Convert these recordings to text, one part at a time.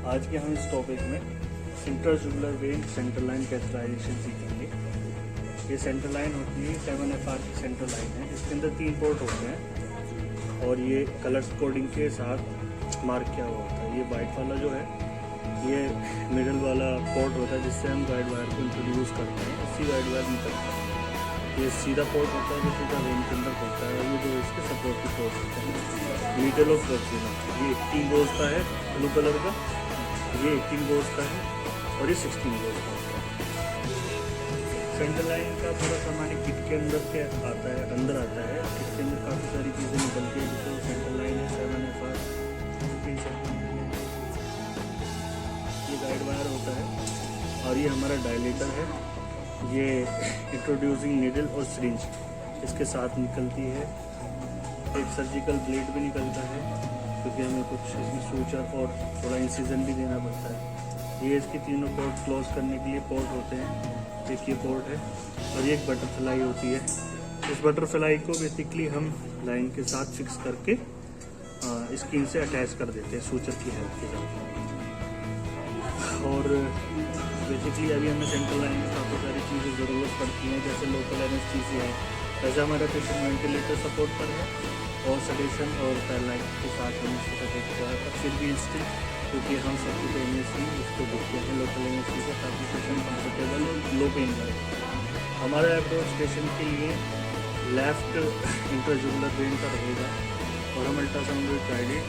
आज के हम इस टॉपिक में इंट्राजुगुलर वेन सेंट्रल लाइन कैथेटराइजेशन सीखेंगे। ये सेंट्रल लाइन होती है 7FR की सेंट्रल लाइन है। इसके अंदर 3 पोर्ट होते हैं और ये कलर कोडिंग के साथ मार्क किया हुआ होता है। ये वाइट वाला जो है ये मिडल वाला पोर्ट होता है जिससे हम गाइड वायर को इंट्रोड्यूस करते हैं। इसी गाइड वायर निकलता है। ये सीधा पोर्ट होता है जो सीधा वेन के अंदर होता है और ये जो इसके सपोर्ट की पोर्ट होता है। मीटर ऑफ प्रोक्सीजन ये 18 रोज का है ब्लू कलर का, ये 18 रोज का है और ये 16 रोज का होता है। सेंट्रल लाइन का पूरा सामान किट के अंदर के आता है, अंदर आता है। इसके अंदर काफ़ी सारी चीज़ें निकलती है जैसे सेंट्रल लाइन है 7FR, ये गाइड वायर होता है और ये हमारा डायलेटर है। ये इंट्रोड्यूसिंग नीडल और सिरिंज इसके साथ निकलती है। एक सर्जिकल ब्लेड भी निकलता है क्योंकि हमें कुछ इसमें सूचर और थोड़ा इंसिजन भी देना पड़ता है। ये इसकी तीनों पोर्ट क्लोज करने के लिए पोर्ट होते हैं। एक ये पोर्ट है और ये एक बटरफ्लाई होती है। इस बटरफ्लाई को बेसिकली हम लाइन के साथ फिक्स करके स्किन से अटैच कर देते हैं सूचर की हेल्प के साथ। और बेसिकली अभी हमें सेंट्रल लाइन में काफ़ी सारी चीज़ें ज़रूरत पड़ती हैं जैसे लोकल एनेस्थीसिया है। वैसे हमारा पेशेंट वेंटिलेटर सपोर्ट पर है और सडेशन और पैरालाइज के साथ हमें इसको सपोर्ट किया है। फिर भी स्टिल क्योंकि हम सबक्यूटेनियसली इसको देखते हैं लोकल एनेस्थीसिया ताकि पेशेंट कंफर्टेबल और लो पेन करे। हमारा अप्रोच पेशेंट के लिए लेफ्ट इंट्राजुगुलर वेन का रहेगा और हम ultrasound with guided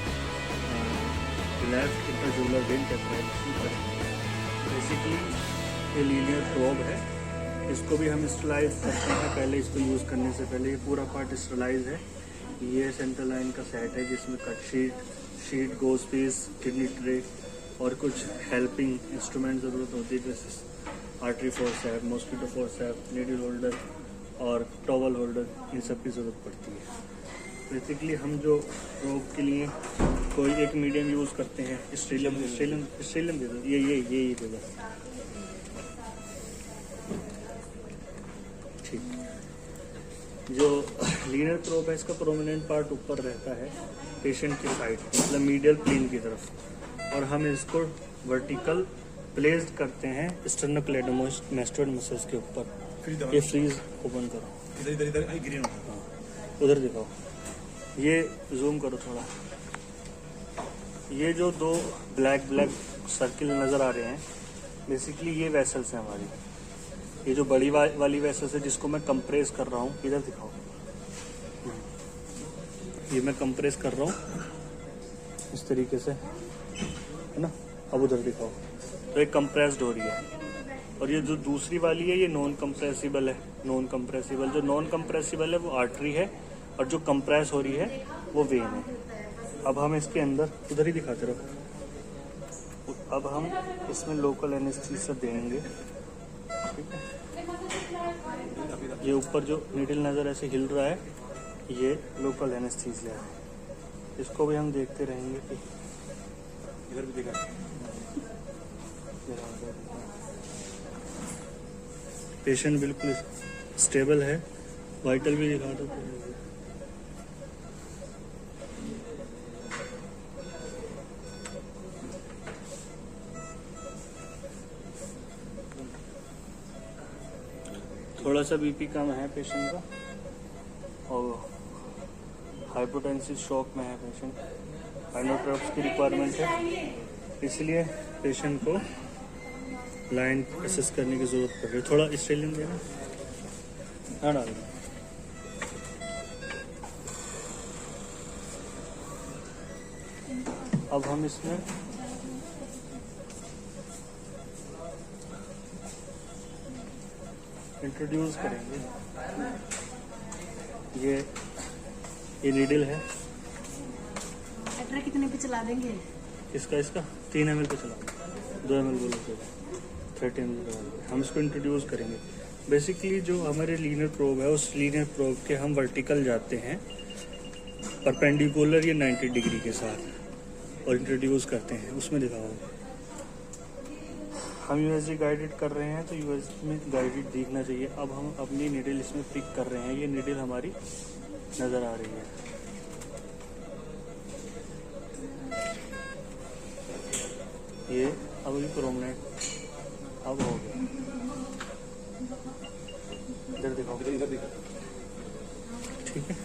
left intrajugular vein catheterisation करेंगे। बेसिकली ये लीनियर प्रोब है, इसको भी हम स्टरलाइज करते हैं पहले। इसको यूज़ करने से पहले ये पूरा पार्ट स्टरलाइज है। ये सेंट्रल लाइन का सेट है जिसमें cut sheet gauze piece, kidney tray और कुछ हेल्पिंग इंस्ट्रूमेंट ज़रूरत होती है जैसे artery forceps, mosquito forceps, needle holder और टॉवल होल्डर, इन सब की ज़रूरत पड़ती है। बेसिकली हम जो प्रोब के लिए कोई एक मीडियम यूज़ करते हैं, स्ट्रेलियम दे दो, ये दे दो। ठीक, जो लीनियर प्रोब है इसका प्रोमिनेंट पार्ट ऊपर रहता है पेशेंट की साइड, मतलब मीडियल प्लेन की तरफ, और हम इसको वर्टिकल प्लेस्ड करते हैं स्टर्नोक्लेडोमास्टोइड मसल्स के ऊपर। ये फ्रीज ओपन करो, इधर ग्रीन, हाँ उधर दिखाओ, ये जूम करो थोड़ा। ये जो 2 ब्लैक सर्किल नज़र आ रहे हैं बेसिकली ये वेसल्स हैं हमारी। ये जो बड़ी वाली वेसल्स है जिसको मैं कंप्रेस कर रहा हूँ, इधर दिखाओ, ये मैं कंप्रेस कर रहा हूँ इस तरीके से, है ना। अब उधर दिखाओ, तो एक कंप्रेस्ड हो रही है। और ये जो दूसरी वाली है ये नॉन कंप्रेसिबल है। जो नॉन कंप्रेसिबल है वो आर्टरी है और जो कंप्रेस हो रही है वो वेन है। अब हम इसके अंदर, उधर ही दिखाते रहो, अब हम इसमें लोकल एनेस्थीसिया देंगे, ठीक है। ये ऊपर जो नीडल नज़र ऐसे हिल रहा है ये लोकल एनेस्थीसिया है। इसको भी हम देखते रहेंगे कि इधर भी दिखा। पेशेंट बिल्कुल स्टेबल है, वाइटल भी दिखा दो। थोड़ा सा बीपी कम है पेशेंट का और हाइपोटेंसिव शॉक में है पेशेंट। आइनोट्रॉप्स की रिक्वायरमेंट है, इसलिए पेशेंट को लाइन असेस करने की ज़रूरत पड़ रही है। थोड़ा स्ट्रेलियन देना, हाँ डाल। अब हम इसमें इंट्रोड्यूस करेंगे। ये नीडल है। कितने पे चला देंगे? इसका 3 ml पे चला देंगे, 2 ml बोलो तो 30 ml। हम इसको इंट्रोड्यूस करेंगे। बेसिकली जो हमारे लीनियर प्रोब है उस लीनियर प्रोब के हम वर्टिकल जाते हैं परपेंडिकुलर या 90 डिग्री के साथ और इंट्रोड्यूस करते हैं। उसमें दिखाओ, हम यूएसजी गाइडेड कर रहे हैं तो यूएसजी में गाइडेड दिखना चाहिए। अब हम अपनी नीडल इसमें पिक कर रहे हैं, ये नीडल हमारी नज़र आ रही है। ये अब भी प्रोमिनेंट अब हो गया। इधर दिखाओ, इधर दिखा। ठीक है।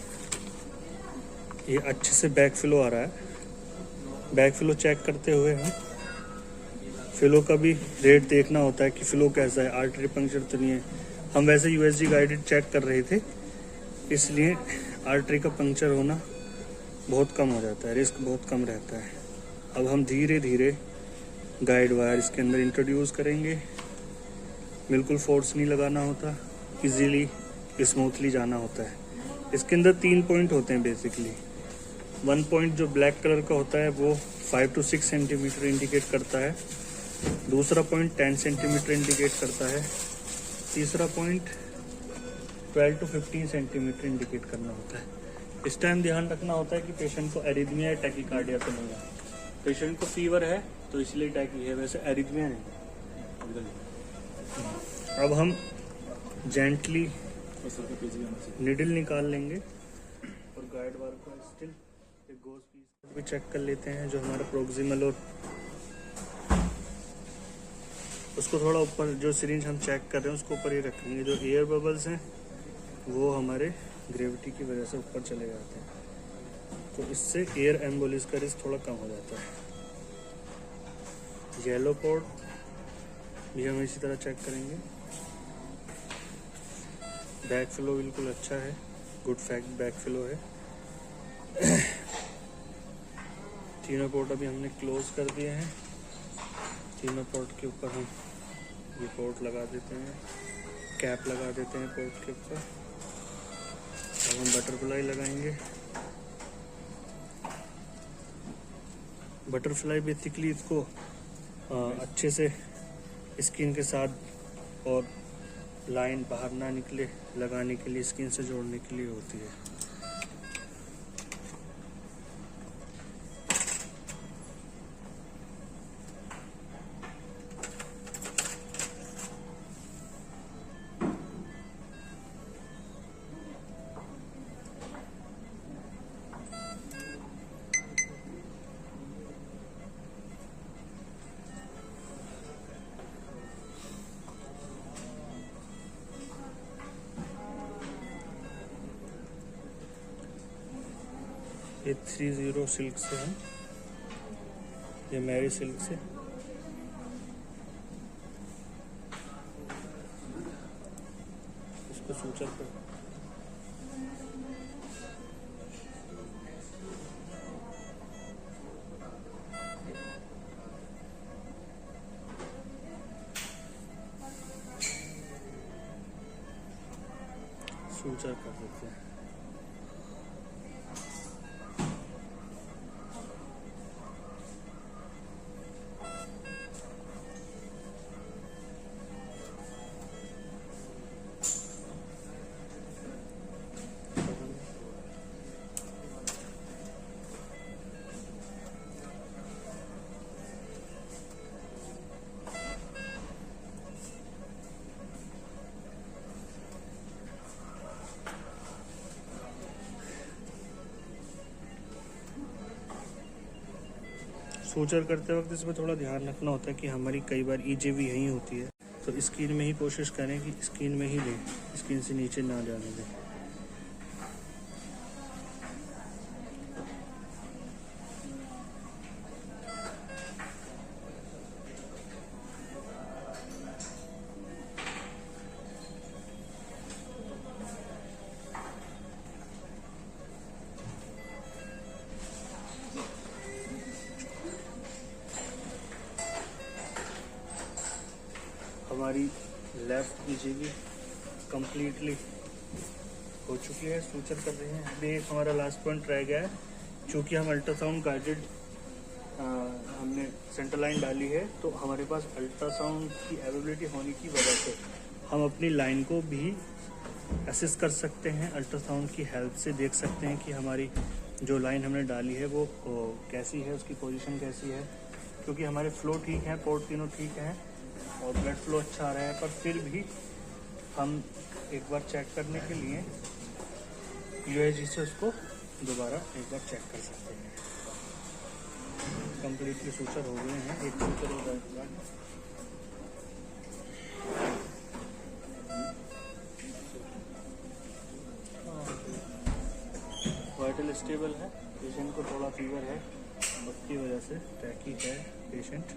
ये अच्छे से बैक फ्लो आ रहा है। बैक फ्लो चेक करते हुए हम फ्लो का भी रेट देखना होता है कि फ्लो कैसा है, आर्टरी पंक्चर तो नहीं है। हम वैसे यूएसजी गाइडेड चेक कर रहे थे, इसलिए आर्टरी का पंक्चर होना बहुत कम हो जाता है, रिस्क बहुत कम रहता है। अब हम धीरे धीरे गाइड वायर इसके अंदर इंट्रोड्यूस करेंगे। बिल्कुल फोर्स नहीं लगाना होता, इजीली स्मूथली जाना होता है। इसके अंदर 3 पॉइंट होते हैं बेसिकली। 1 पॉइंट जो ब्लैक कलर का होता है वो 5 to 6 सेंटीमीटर इंडिकेट करता है। दूसरा पॉइंट 10 सेंटीमीटर इंडिकेट करता है। तीसरा पॉइंट 12 to 15 सेंटीमीटर इंडिकेट करना होता है। इस टाइम ध्यान रखना होता है कि पेशेंट को एरिथमिया या टैकीकार्डिया तो नहीं है। पेशेंट को फीवर है तो इसलिए टैकी है, वैसे एरिथमिया नहीं। अब हम जेंटली निडल निकाल लेंगे और गाइड वायर को स्टिल एक गोज पीस भी चेक कर लेते हैं, जो हमारा प्रोक्सिमल और उसको थोड़ा ऊपर, जो सिरिंज हम चेक कर रहे हैं उसको ऊपर ही रखेंगे। जो एयर बबल्स हैं वो हमारे ग्रेविटी की वजह से ऊपर चले जाते हैं, तो इससे एयर एम्बोलिस का रिस्क थोड़ा कम हो जाता है। येलो पोर्ट भी हम इसी तरह चेक करेंगे। बैक फ्लो बिल्कुल अच्छा है, गुड फैक्ट बैक फ्लो है। तीनों पोर्ट अभी हमने क्लोज कर दिए हैं। तीनों पोर्ट के ऊपर हम ये पोर्ट लगा देते हैं, कैप लगा देते हैं पोर्ट के ऊपर। अब हम बटरफ्लाई लगाएंगे। बटरफ्लाई बेसिकली इसको अच्छे से स्किन के साथ और लाइन बाहर ना निकले लगाने के लिए, स्किन से जोड़ने के लिए होती है। ये 30 सिल्क से है, ये मैरी सिल्क से। इसको सूचर पर सूचर कर देते हैं। सूचर करते वक्त इसमें थोड़ा ध्यान रखना होता है कि हमारी कई बार ईजेवी यहीं होती है, तो स्किन में ही कोशिश करें कि स्किन में ही लें, स्किन से नीचे ना जाने दें। हमारी लेफ्ट ईजीवी कंप्लीटली हो चुकी है, सूचर कर रहे हैं। अभी एक हमारा लास्ट पॉइंट रह गया है। चूँकि हम अल्ट्रासाउंड गाइडेड हमने सेंटर लाइन डाली है, तो हमारे पास अल्ट्रासाउंड की अवेलेबिलिटी होने की वजह से हम अपनी लाइन को भी असिस्ट कर सकते हैं। अल्ट्रासाउंड की हेल्प से देख सकते हैं कि हमारी जो लाइन हमने डाली है वो कैसी है, उसकी पोजीशन कैसी है। क्योंकि हमारे फ्लो ठीक है, पोर्ट तीनों ठीक हैं और ब्लड फ्लो अच्छा आ रहा है, पर फिर भी हम एक बार चेक करने के लिए यूएसजी से उसको दोबारा एक बार चेक कर सकते हैं। कंप्लीटली सूचर हो गए हैं, एक सूचर हो जाएगा। वाइटल स्टेबल है, पेशेंट को थोड़ा फीवर है, उसकी वजह से टैकी है पेशेंट।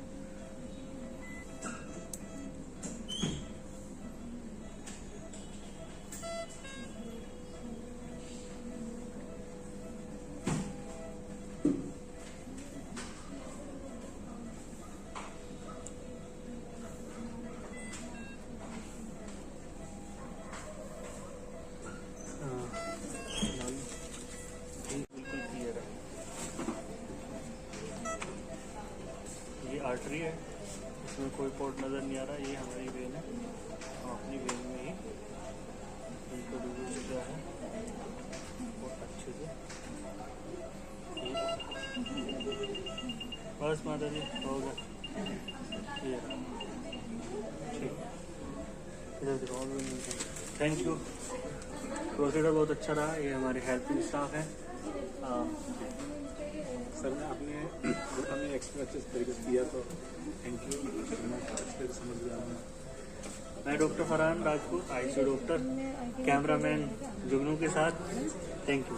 बिल्कुल क्लियर है। ये आर्टरी है, इसमें कोई पोर्ट नज़र नहीं आ रहा। ये हमारी वेन है, हम अपनी वेन में ही इनको डिवीज किया है बहुत अच्छे से। बस माता जी हो गया, ये ठीक। इधर दिखाओ। थैंक यू, प्रोसीजर बहुत अच्छा रहा। ये हमारे हेल्पिंग स्टाफ है। सर आपने हमें एक्सप्रेस अच्छे तरीके से किया, तो थैंक यू। मैं समझ गया। मैं doctor Farhan Rajput, ICU doctor, cameraman जुगनू के साथ। Thank you.